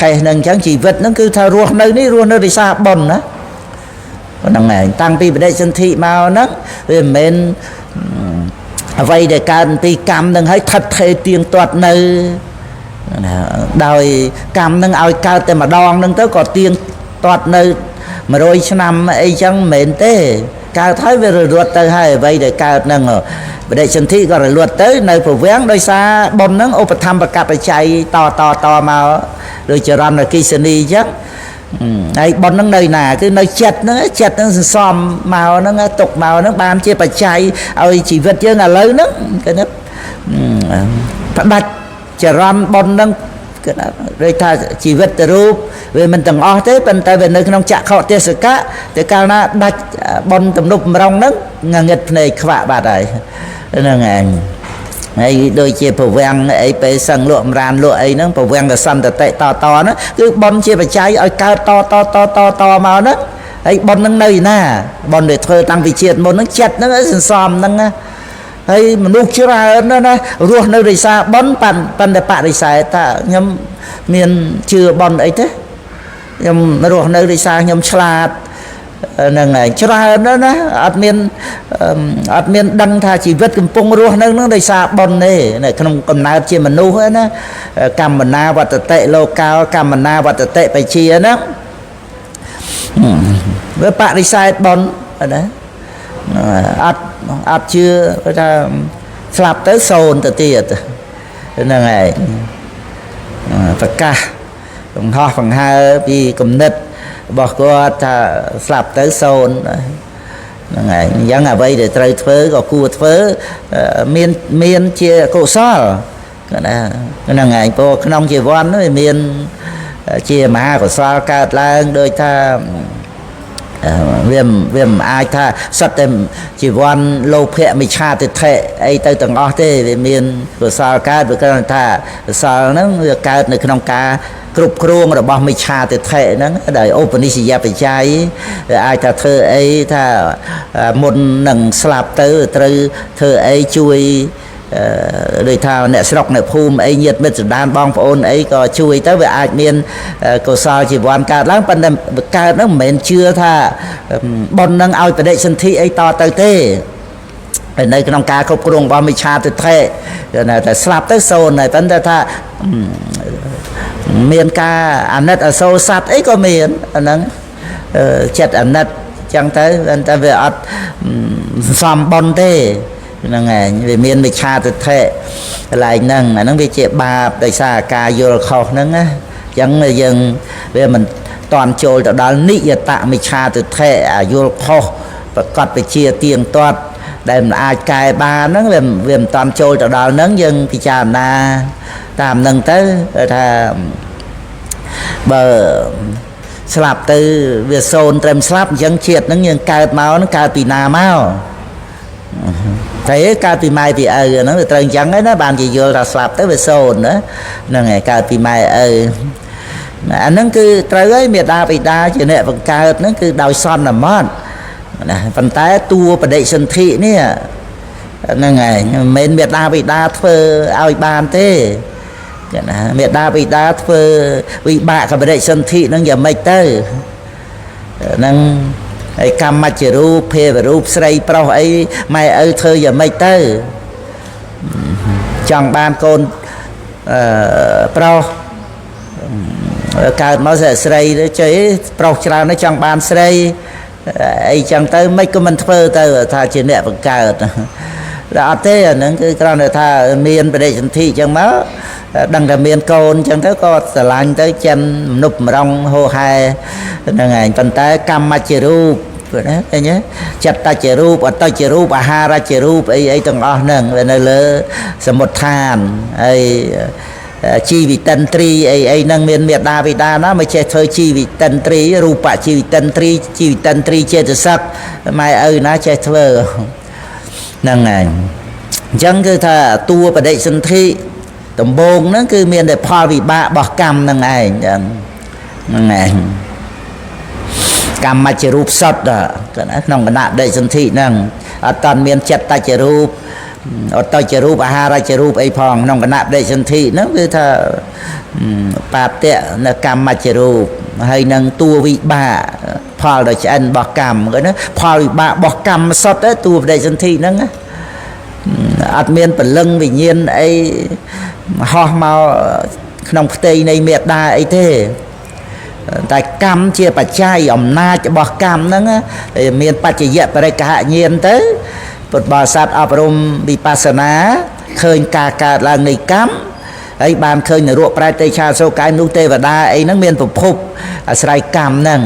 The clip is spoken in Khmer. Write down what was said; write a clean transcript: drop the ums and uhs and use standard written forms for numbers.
ខេះនឹងអញ្ចឹងជីវិតហ្នឹងគឺថារស់នៅនេះរស់នៅដោយសារបុណ្យណាហ្នឹងឯងតាំងពីបដិសន្ធិមកហ្នឹងវាមិនមែនអ្វីដែលកើតពីកម្មនឹងឲ្យថិតថេរទៀងទាត់នៅដោយកម្មនឹងឲ្យកើតតែម្ដងហ្នឹងទៅក៏ទៀងទាត់នៅ100ឆ្នាំអីចឹងមិនមែនទេកើតហើយវារលត់ទៅហើយអ្វីដែលកើតហ្នឹងបដិសន្ធិក៏រលត់ទៅនៅប្រវាំងដោយសារបុណ្យហ្នឹងឧបត្ថម្ភកបច្ច័យតមកដូចចរន្តគិសនីអញ្ចឹងហើយបុណ្យហ្នឹងនៅណាគឺនៅចិត្តហ្នឹងសន្សំមកហ្នឹងទុកមកហ្នឹងបានជាបច្ច័យឲ្យជីវិតយើងឥឡូវហ្នឹងគេថាផ្ដាច់ចរន្តបុណ្យហ្នឹងគេថាជីវិតរូបវាមិនទាំងអស់ទេប៉ុន្តែវានៅក្នុងចក្ខុទេសកៈតែកាលណាដាច់បុណ្យទំនប់ម្រងហ្នឹងងឹតភ្នែកខ្វាក់បាត់ហើយហ្នឹងឯងហើយដូចជាប្រវាំងអីពេលសឹងលក់អមរានលក់អីហ្នឹងប្រវាំងកសន្តតិតហ្នឹងគឺបុណ្យជាបច្ច័យឲ្យកើតតមកហ្នឹងហើយបុណ្យហ្នឹងនៅណាបុណ្យដែលធ្វើតាំងពីជាតិមុនហ្នឹងចិត្តហ្នឹងសន្សំហ្នឹងហើយមនុស្សច្រើនណារស់នៅដោយសារបុណ្យប៉ុន្តែបរិស័យថាខ្ញុំមានជឿបុណ្យអីទេខ្ញុំរស់នៅដោយសារខ្ញុំឆ្លាតហ្នឹងហើយច្រើនណាអត់មានដឹងថាជីវិតកំពុងរស់នៅនឹងដោយសារបុណ្យទេនៅក្នុងកំណើតជាមនុស្សណាកម្មនាវត្តតិលោកោកម្មនាវត្តតិបជាហ្នឹងវាបរិស័យបុណ្យណាអត់ជឿថាស្លាប់ទៅសូន្យទៅទៀតហ្នឹងហើយប្រកាសបង្ហោះបង្ហើពីគំនិតរបស់គាត់ថាស្លាប់ទៅសូន្យហ្នឹងហើយអញ្ចឹងអ្វីដែលត្រូវធ្វើក៏គួរធ្វើមានជាកុសលណាហ្នឹងហើយព្រោះក្នុងជីវ័នវាមានជាមហាកុសលកើតឡើងដោយថាវាមិនអាចថាសុទ្ធតែជីវ័នលោភៈមិឆាទិដ្ឋិអីទៅទាំងអស់ទេវាមានកុសលកើតវាគ្រាន់ថាកុសលហ្នឹងវាកើតនៅក្នុងការគ្រប់គ្រងរបស់មិឆាទិដ្ឋិហ្នឹងដោយឧបនិស្សយបច្ច័យអាចថាធ្វើអីថាមុននឹងស្លាប់ទៅត្រូវធ្វើអីជួយដោយថាអ្នកស្រុកអ្នកភូមិអីញាតិមិត្តសន្តានបងប្អូនអីក៏ជួយទៅវាអាចមានកុសលជីវ័នកើតឡើងប៉ុន្តែកើតហ្នឹងមិនមែនជឿថាបុណ្យនឹងឲ្យបដិសន្ធិអីតទៅទេនៅក្នុងការគ្រប់គ្រងរបស់មិឆាទិដ្ឋិតែស្លាប់ទៅសូន្យហើយប៉ុន្តែថាមានការអាណិតអសូរស័ព្ទអីក៏មានអាហ្នឹងចិត្តអាណិតចឹងទៅតែវាអត់សំបុណ្យទេហ្នឹងហើយវាមានមិឆាទិដ្ឋិកន្លែងហ្នឹងអាហ្នឹងវាជាបាបដោយសារការយល់ខុសហ្នឹងណាអញ្ចឹងយើងវាមិនតន់ចូលទៅដល់និយតមិឆាទិដ្ឋិអាយល់ខុសប្រកបវិជាទៀងទាត់ដែលមិនអាចកែបានហ្នឹងវាមិនតន់ចូលទៅដល់ហ្នឹងយើងពិចារណាតាមហ្នឹងទៅថាបើស្លាប់ទៅវាសូន្យត្រឹមស្លាប់អញ្ចឹងជាតិហ្នឹងយើងកើតមកហ្នឹងកើតពីណាមកតែកើតពីម៉ែពីឪហ្នឹងវាត្រូវអញ្ចឹងហ្នឹងណាបានជាយល់ថាស្លាប់ទៅវាសូន្យណាហ្នឹងហើយកើតពីម៉ែឪអាហ្នឹងគឺត្រូវហើយមេដាបិតាជាអ្នកបង្កើតហ្នឹងគឺដោយសន្មតណាប៉ុន្តែតួបដិសន្ធិនេះហ្នឹងហើយមិនមែនមេដាបិតាធ្វើឲ្យបានទេណាមេដាបិតាធ្វើវិបាកបដិសន្ធិហ្នឹងយ៉ាងម៉េចទៅហ្នឹងហើយកម្មច្ចរូបភេវរូបស្រីប្រុសអីម៉ែឪធ្វើយ៉ាងម៉េចទៅចង់បានកូនប្រុសកើតមកស្រីទៅចេះប្រុសច្រើនទៅចង់បានស្រីអីចឹងទៅមិនក៏មិនធ្វើទៅថាជាអ្នកបង្កើតតែអត់ទេអាហ្នឹងគឺគ្រាន់តែថាមានបដិសន្ធិចឹងមកដឹងតែមានកូនចឹងទៅក៏ស្រឡាញ់ទៅចិនមនុស្សម្រងហោហែហ្នឹងហើយប៉ុន្តែកម្មច្ចរូបណាឃើញទេចិត្តតជារូបអតជារូបអាហារជារូបអីទាំងអស់ហ្នឹងវានៅលើសមុទ្ឋានហើយជីវិតិន្ទ្រីអីហ្នឹងមានមេដាបិតាណាមិនចេះធ្វើជីវិតិន្ទ្រីរូបជីវិតិន្ទ្រីជីវិតិន្ទ្រីចេតសិកម៉ែឪណាចេះធ្វើហ្នឹងហើយអញ្ចឹងគឺថាតួបដិសន្ធិដំបូងហ្នឹងគឺមានតែផលវិបាករបស់កម្មហ្នឹងឯងហ្នឹងឯងកម្មជារូបសុទ្ធក្នុងគណៈបដិសន្ធិហ្នឹងអត់តាន់មានចិត្តតជារូប អត់ទៅជារូបអាហារជារូបអីផងក្នុងគណៈបដិសន្ធិហ្នឹងគឺថាបាបតៈនៅកម្មជារូបហើយនឹងតួវិបាកផលដ៏ឆ្អិនរបស់កម្មគេណាផលវិបាករបស់កម្មសុទ្ធតួបដិសន្ធិហ្នឹងអត់មានពលឹងវិញ្ញាណអីហោះមកក្នុងផ្ទៃនៃមេត្តាអីទេតែកម្មជាបច្ច័យអំណាចរបស់កម្មហ្នឹងមានបច្ចយៈបរិក្ខញ្ញាណទៅពុទ្ធបរិស័ទអប់រំវិបស្សនាឃើញការកើតឡើងនៃកម្មហើយបានឃើញនរកប្រែតទេឆាសូកាយនោះទេវតាអីហ្នឹងមានប្រភពអាស្រ័យកម្មហ្នឹង